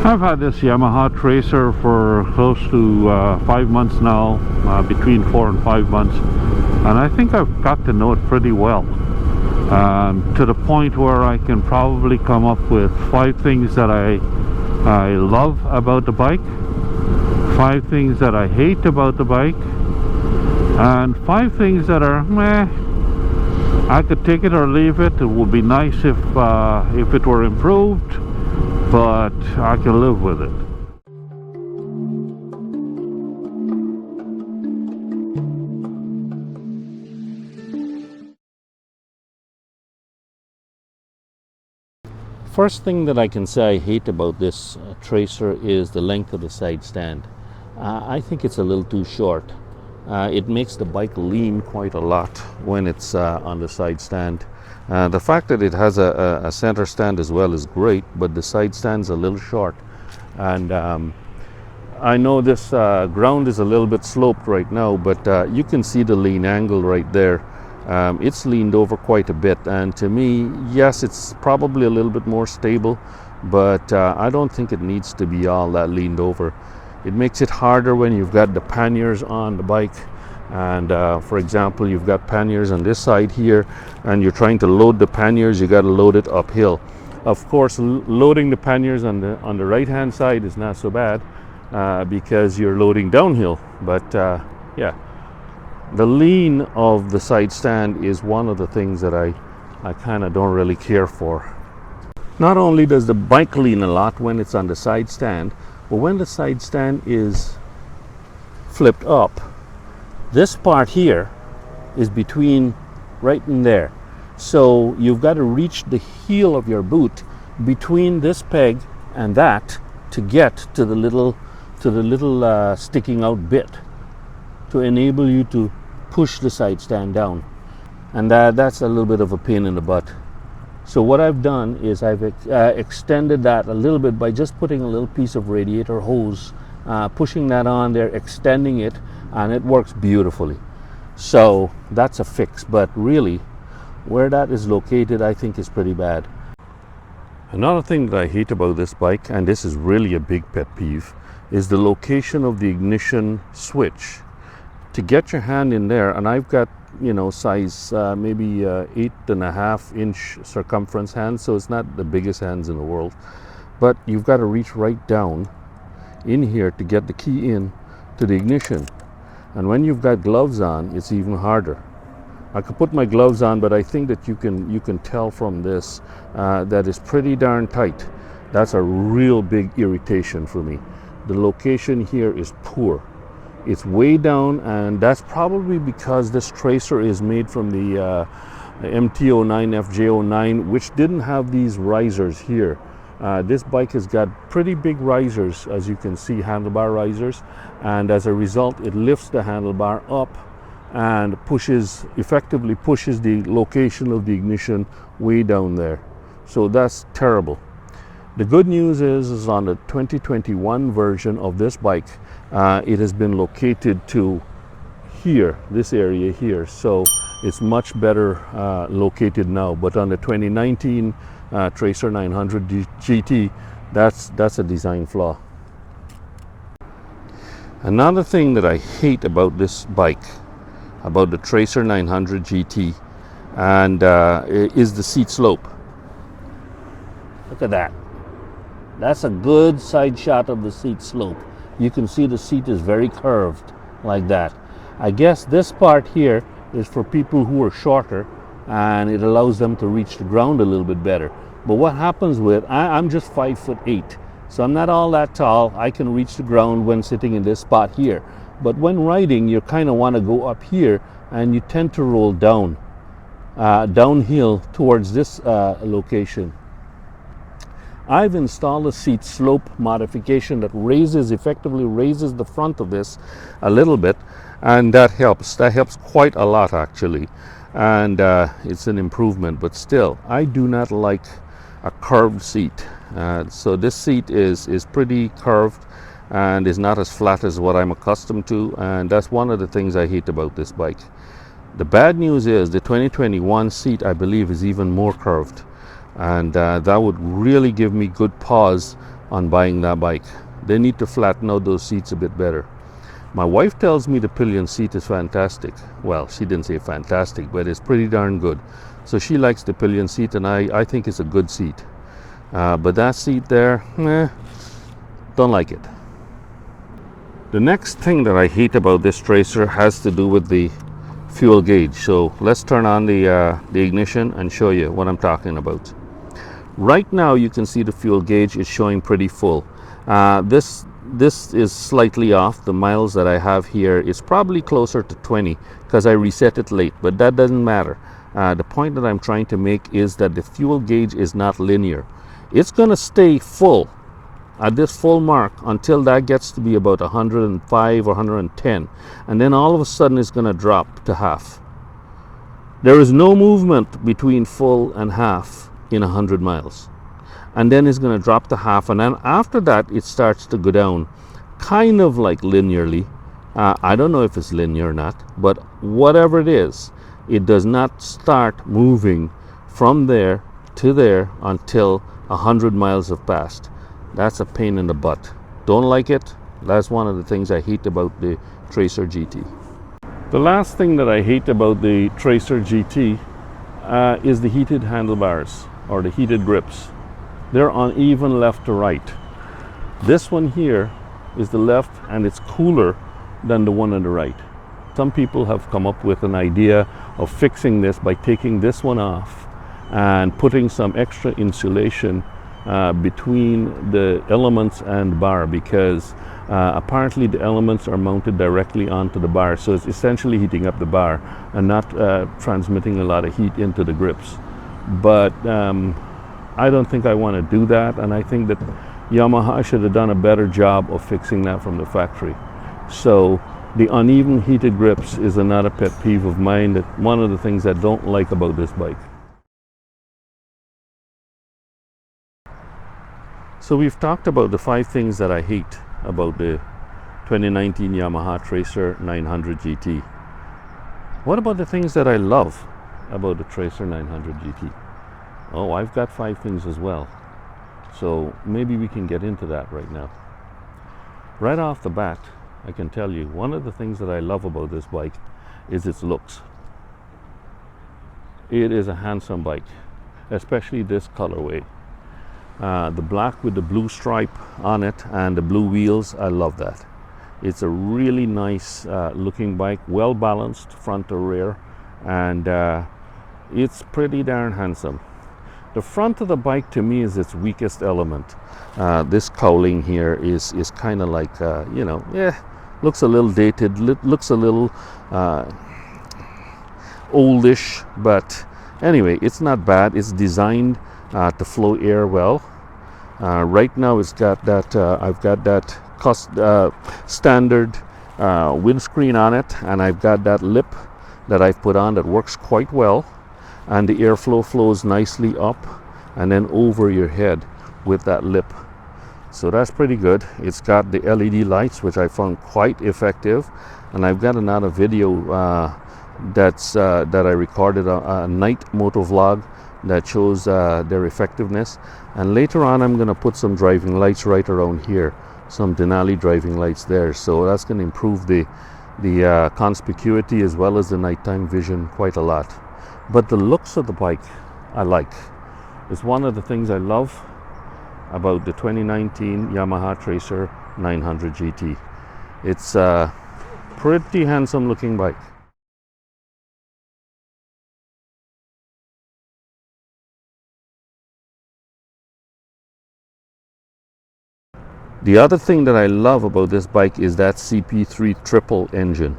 I've had this Yamaha Tracer for close to 5 months now, between 4 and 5 months, and I think I've got to know it pretty well, to the point where I can probably come up with 5 things that I love about the bike, 5 things that I hate about the bike, and 5 things that are meh. I could take it or leave it. It would be nice if it were improved, but I can live with it. First thing that I can say I hate about this Tracer is the length of the side stand. I think it's a little too short. It makes the bike lean quite a lot when it's on the side stand. The fact that it has a center stand as well is great, but the side stand's a little short. And I know this ground is a little bit sloped right now, but you can see the lean angle right there. It's leaned over quite a bit, and to me, yes, it's probably a little bit more stable, but I don't think it needs to be all that leaned over. It makes it harder when you've got the panniers on the bike, and for example, you've got panniers on this side here, and you're trying to load the panniers. You got to load it uphill. Of course, loading the panniers on the right hand side is not so bad because you're loading downhill, but yeah, the lean of the side stand is one of the things that I kind of don't really care for. Not only does the bike lean a lot when it's on the side stand, but when the side stand is flipped up, this part here is between right in there. So you've got to reach the heel of your boot between this peg and that to get to the little sticking out bit to enable you to push the side stand down. And that's a little bit of a pain in the butt. So what I've done is I've extended that a little bit by just putting a little piece of radiator hose, pushing that on there, extending it, and it works beautifully. So that's a fix, but really where that is located I think is pretty bad. Another thing that I hate about this bike, and this is really a big pet peeve, is the location of the ignition switch. To get your hand in there, and I've got size maybe 8.5 inch circumference hands, so it's not the biggest hands in the world, but you've got to reach right down in here to get the key in to the ignition. And when you've got gloves on, it's even harder. I could put my gloves on, but I think that you can tell from this that it's pretty darn tight. That's a real big irritation for me. The location here is poor. It's way down, and that's probably because this Tracer is made from the MT09 FJ09, which didn't have these risers here. This bike has got pretty big risers, as you can see, handlebar risers, and as a result it lifts the handlebar up and effectively pushes the location of the ignition way down there. So that's terrible. The good news is on the 2021 version of this bike, it has been located to here, this area here, so it's much better located now. But on the 2019 Tracer 900 GT, that's a design flaw. Another thing that I hate about this bike, about the Tracer 900 GT, and is the seat slope. Look at that. That's a good side shot of the seat slope. You can see the seat is very curved like that. I guess this part here is for people who are shorter, and it allows them to reach the ground a little bit better. But what happens with, I'm just 5'8", so I'm not all that tall. I can reach the ground when sitting in this spot here. But when riding, you kind of want to go up here, and you tend to roll down, downhill towards this location. I've installed a seat slope modification that effectively raises the front of this a little bit, and that helps quite a lot actually, and it's an improvement. But still, I do not like a curved seat, so this seat is pretty curved and is not as flat as what I'm accustomed to, and that's one of the things I hate about this bike. The bad news is the 2021 seat, I believe, is even more curved, and that would really give me good pause on buying that bike. They need to flatten out those seats a bit better. My wife tells me the pillion seat is fantastic. Well, she didn't say fantastic, but it's pretty darn good. So she likes the pillion seat, and I think it's a good seat. But that seat there, don't like it. The next thing that I hate about this Tracer has to do with the fuel gauge. So let's turn on the ignition and show you what I'm talking about. Right now you can see the fuel gauge is showing pretty full. This is slightly off. The miles that I have here is probably closer to 20 because I reset it late, but that doesn't matter. The point that I'm trying to make is that the fuel gauge is not linear. It's going to stay full at this full mark until that gets to be about 105 or 110, and then all of a sudden it's going to drop to half. There is no movement between full and half in 100 miles, and then it's going to drop to half, and then after that it starts to go down kind of like linearly. I don't know if it's linear or not, but whatever it is, it does not start moving from there to there until 100 miles have passed. That's a pain in the butt. Don't like it. That's one of the things I hate about the Tracer GT. The last thing that I hate about the Tracer GT is the heated handlebars or the heated grips. They're uneven left to right. This one here is the left, and it's cooler than the one on the right. Some people have come up with an idea of fixing this by taking this one off and putting some extra insulation between the elements and bar, because apparently the elements are mounted directly onto the bar, so it's essentially heating up the bar and not transmitting a lot of heat into the grips. But I don't think I want to do that, and I think that Yamaha should have done a better job of fixing that from the factory. So the uneven heated grips is another pet peeve of mine, that one of the things I don't like about this bike. So we've talked about the 5 things that I hate about the 2019 Yamaha Tracer 900 GT. What about the things that I love about the Tracer 900 GT? Oh, I've got 5 things as well. So maybe we can get into that right now. Right off the bat, I can tell you one of the things that I love about this bike is its looks. It is a handsome bike, especially this colorway. The black with the blue stripe on it and the blue wheels, I love that. It's a really nice looking bike, well balanced front to rear, and it's pretty darn handsome. The front of the bike to me is its weakest element. This cowling here is kind of like, looks a little dated, looks a little oldish, but anyway, it's not bad. It's designed to flow air well. Right now it's got that, I've got that standard windscreen on it, and I've got that lip that I've put on that works quite well, and the airflow flows nicely up and then over your head with that lip. So that's pretty good. It's got the LED lights, which I found quite effective, and I've got another video that I recorded, a night moto vlog that shows their effectiveness. And later on I'm going to put some driving lights right around here, some Denali driving lights there, so that's going to improve the conspicuity as well as the nighttime vision quite a lot. But the looks of the bike I like. It's one of the things I love about the 2019 Yamaha Tracer 900 GT. It's a pretty handsome looking bike. The other thing that I love about this bike is that CP3 triple engine.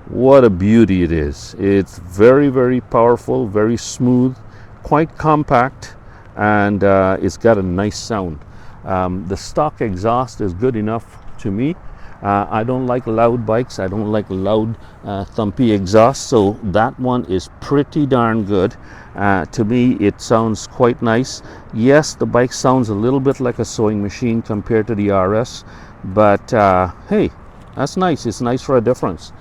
What a beauty it is. It's very, very powerful, very smooth, quite compact, and it's got a nice sound. The stock exhaust is good enough to me. I don't like loud bikes. I don't like loud thumpy exhaust, so that one is pretty darn good. To me, it sounds quite nice. Yes, the bike sounds a little bit like a sewing machine compared to the RS, but hey, that's nice. It's nice for a difference.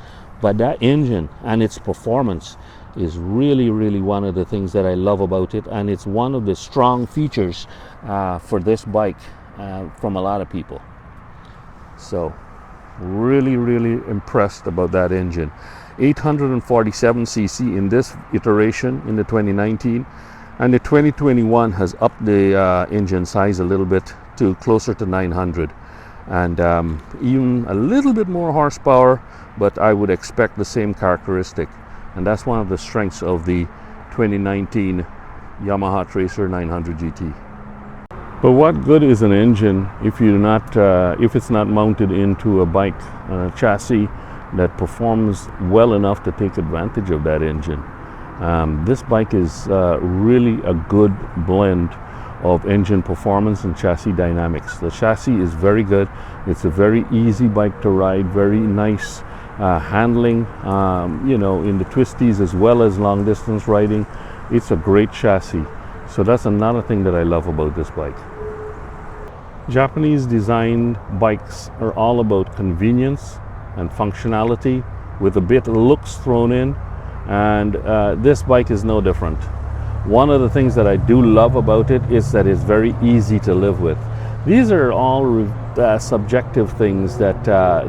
But that engine and its performance is really, really one of the things that I love about it, and it's one of the strong features for this bike. from a lot of people. So really, really impressed about that engine. 847cc in this iteration in the 2019, and the 2021 has upped the engine size a little bit to closer to 900, and even a little bit more horsepower, but I would expect the same characteristic, and that's one of the strengths of the 2019 Yamaha Tracer 900 GT. But what good is an engine if it's not mounted into a bike, a chassis that performs well enough to take advantage of that engine? This bike is really a good blend of engine performance and chassis dynamics. The chassis is very good. It's a very easy bike to ride, very nice handling, in the twisties as well as long distance riding. It's a great chassis. So that's another thing that I love about this bike. Japanese designed bikes are all about convenience and functionality with a bit of looks thrown in, and this bike is no different. One of the things that I do love about it is that it's very easy to live with. These are all subjective things that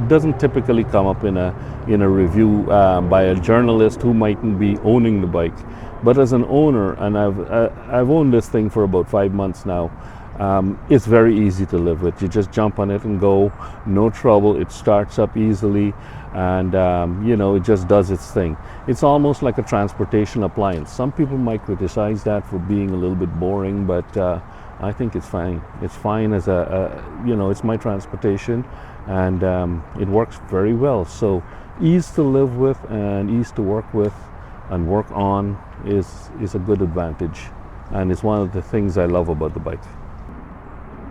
doesn't typically come up in a review by a journalist who mightn't be owning the bike. But as an owner, and I've owned this thing for about 5 months now, it's very easy to live with. You just jump on it and go, no trouble. It starts up easily, and it just does its thing. It's almost like a transportation appliance. Some people might criticize that for being a little bit boring, but I think it's fine. It's fine as it's my transportation, and it works very well. So ease to live with and ease to work with and work on is a good advantage, and it's one of the things I love about the bike.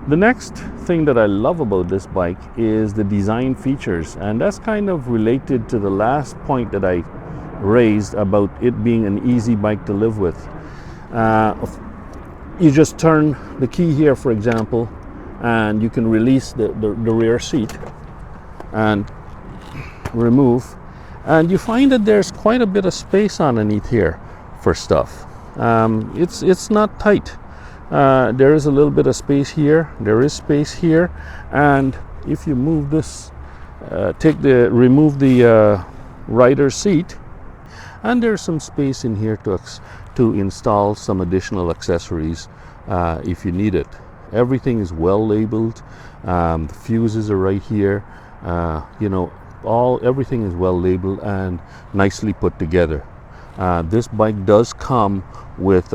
The next thing that I love about this bike is the design features, and that's kind of related to the last point that I raised about it being an easy bike to live with. You just turn the key here, for example, and you can release the rear seat and remove, and you find that there's quite a bit of space underneath here for stuff. It's not tight. There is a little bit of space here, there is space here, and if you move this, remove the rider's seat, and there's some space in here to install some additional accessories if you need it. Everything is well labeled. The fuses are right here. Everything is well labeled and nicely put together. This bike does come with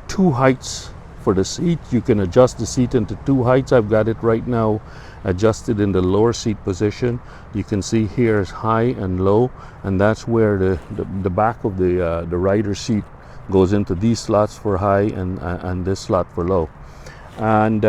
2 heights for the seat. You can adjust the seat into 2 heights. I've got it right now adjusted in the lower seat position. You can see here is high and low, and that's where the back of the rider's seat goes into these slots for high and this slot for low. And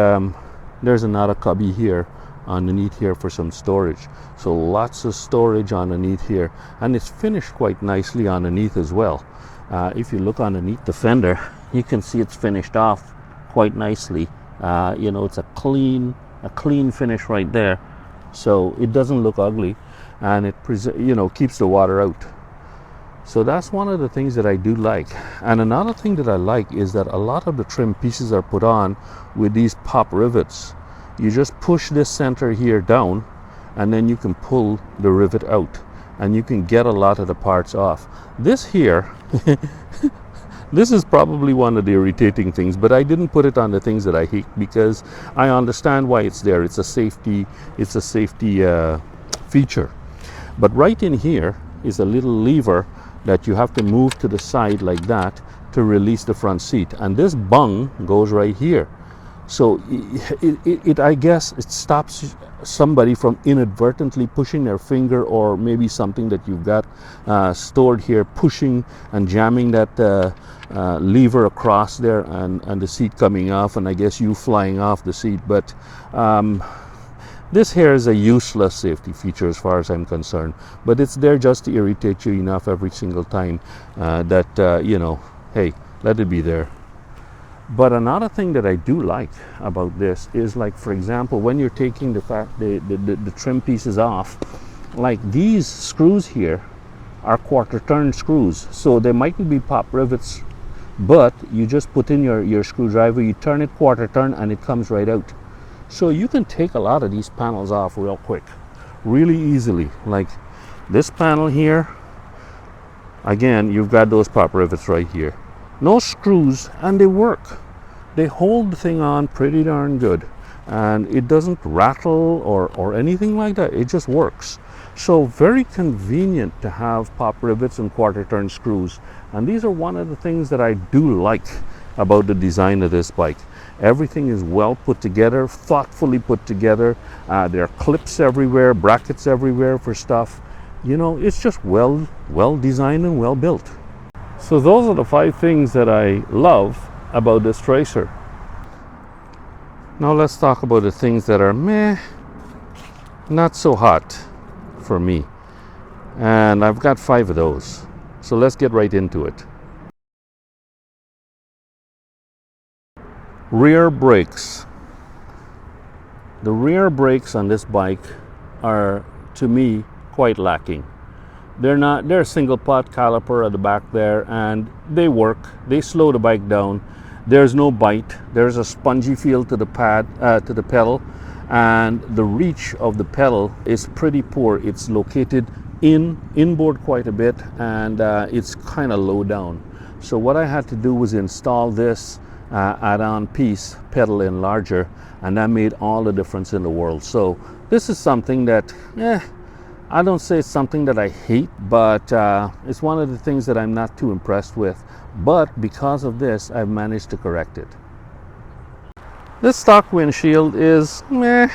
there's another cubby here underneath here for some storage. So lots of storage underneath here, and it's finished quite nicely underneath as well. If you look underneath the fender, you can see it's finished off quite nicely. It's a clean finish right there, so it doesn't look ugly, and it keeps the water out. So that's one of the things that I do like. And another thing that I like is that a lot of the trim pieces are put on with these pop rivets. You just push this center here down, and then you can pull the rivet out, and you can get a lot of the parts off. This here this is probably one of the irritating things, but I didn't put it on the things that I hate because I understand why it's there. It's a safety feature. But right in here is a little lever that you have to move to the side like that to release the front seat, and this bung goes right here. So I guess it stops somebody from inadvertently pushing their finger, or maybe something that you've got stored here, pushing and jamming that lever across there, and the seat coming off, and I guess you flying off the seat. But this here is a useless safety feature as far as I'm concerned, but it's there just to irritate you enough every single time hey, let it be there. But another thing that I do like about this is, like, for example, when you're taking the trim pieces off, like these screws here are quarter turn screws, so they mightn't be pop rivets, but you just put in your screwdriver, you turn it quarter turn, and it comes right out. So you can take a lot of these panels off real quick, really easily. Like this panel here, again, you've got those pop rivets right here. No screws, and they work. They hold the thing on pretty darn good, and it doesn't rattle or anything like that. It just works. So very convenient to have pop rivets and quarter turn screws. And these are one of the things that I do like about the design of this bike. Everything is well put together, thoughtfully put together. There are clips everywhere, brackets everywhere for stuff. You know, it's just well designed and well built. So those are the 5 things that I love about this Tracer. Now let's talk about the things that are meh, not so hot for me. And I've got 5 of those. So let's get right into it. Rear brakes. The rear brakes on this bike are, to me, quite lacking. They're a single pot caliper at the back there, and they work. They slow the bike down. There's no bite. There's a spongy feel to the pedal, and the reach of the pedal is pretty poor. It's located inboard quite a bit, and it's kind of low down. So what I had to do was install this add-on piece, pedal enlarger, and that made all the difference in the world. So this is something that, I don't say it's something that I hate, but it's one of the things that I'm not too impressed with. But because of this, I've managed to correct it. This stock windshield is meh.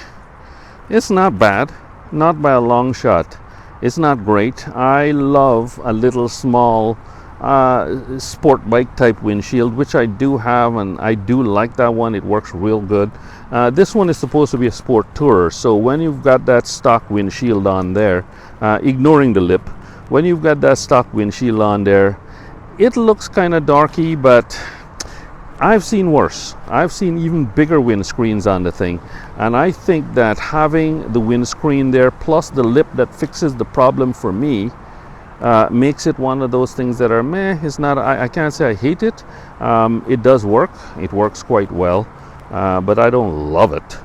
It's not bad, not by a long shot. It's not great. I love a little small sport bike type windshield, which I do have, and I do like that one. It works real good. This one is supposed to be a sport tourer, so when you've got that stock windshield on there, ignoring the lip, when you've got that stock windshield on there, it looks kind of darky, but I've seen worse. I've seen even bigger windscreens on the thing, and I think that having the windscreen there plus the lip that fixes the problem for me makes it one of those things that are meh. It's not, I can't say I hate it. It does work. It works quite well, but I don't love it.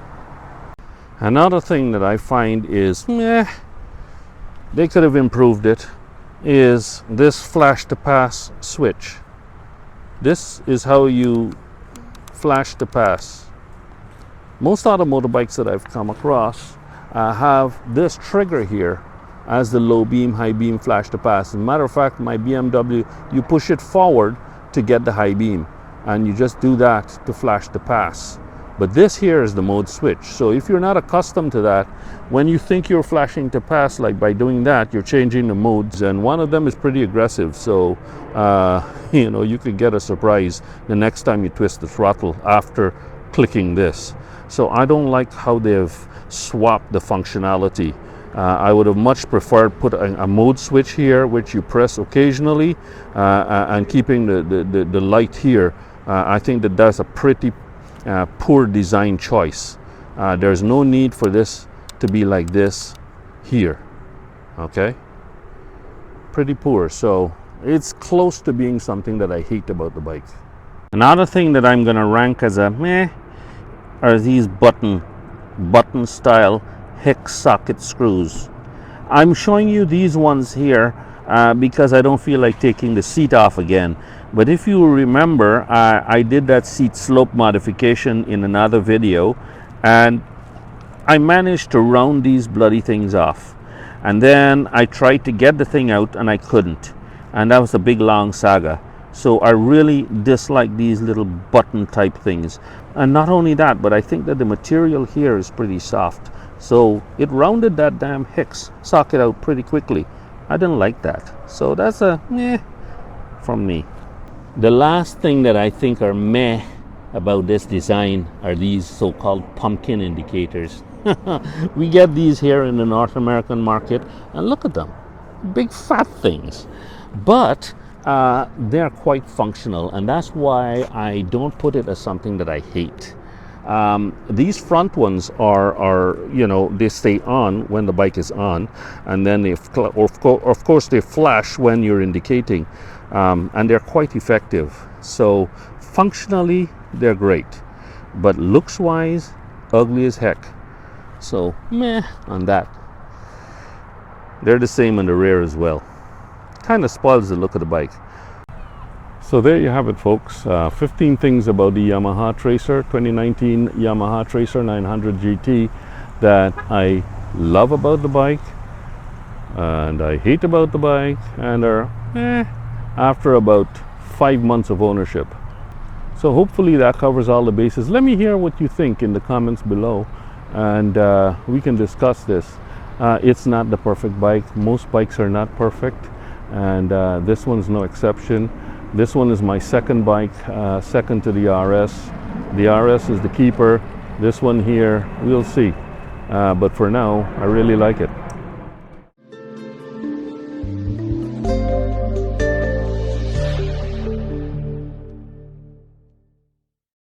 Another thing that I find is meh, they could have improved it, is this flash to pass switch. This is how you flash to pass. Most automotive bikes that I've come across have this trigger here as the low beam, high beam flash to pass. As a matter of fact, my BMW, you push it forward to get the high beam, and you just do that to flash to pass. But this here is the mode switch. So if you're not accustomed to that, when you think you're flashing to pass, like by doing that, you're changing the modes, and one of them is pretty aggressive. So, you know, you could get a surprise the next time you twist the throttle after clicking this. So I don't like how they've swapped the functionality. I would have much preferred put a mode switch here, which you press occasionally, and keeping the light here. I think that that's a pretty poor design choice. There's no need for this to be like this here. Okay, pretty poor. So it's close to being something that I hate about the bike. Another thing that I'm gonna rank as a meh are these button style hex socket screws. I'm showing you these ones here because I don't feel like taking the seat off again. But if you remember, I did that seat slope modification in another video, and I managed to round these bloody things off. And then I tried to get the thing out and I couldn't. And that was a big long saga. So I really dislike these little button type things. And not only that, but I think that the material here is pretty soft. So it rounded that damn hex socket out pretty quickly. I didn't like that. So that's a meh from me. The last thing that I think are meh about this design are these so-called pumpkin indicators. We get these here in the North American market, and look at them, big fat things. But they're quite functional, and that's why I don't put it as something that I hate. These front ones are, you know, they stay on when the bike is on, and then they of course they flash when you're indicating, and they're quite effective. So functionally they're great, but looks wise ugly as heck. So meh on that. They're the same in the rear as well. Kind of spoils the look of the bike. So there you have it, folks. 15 things about the Yamaha Tracer, 2019 Yamaha Tracer 900 GT that I love about the bike and I hate about the bike, and are after about 5 months of ownership. So hopefully that covers all the bases. Let me hear what you think in the comments below, and we can discuss this. It's not the perfect bike. Most bikes are not perfect, and this one's no exception. This one is my second bike, second to the RS. The RS is the keeper. This one here, we'll see. But for now, I really like it.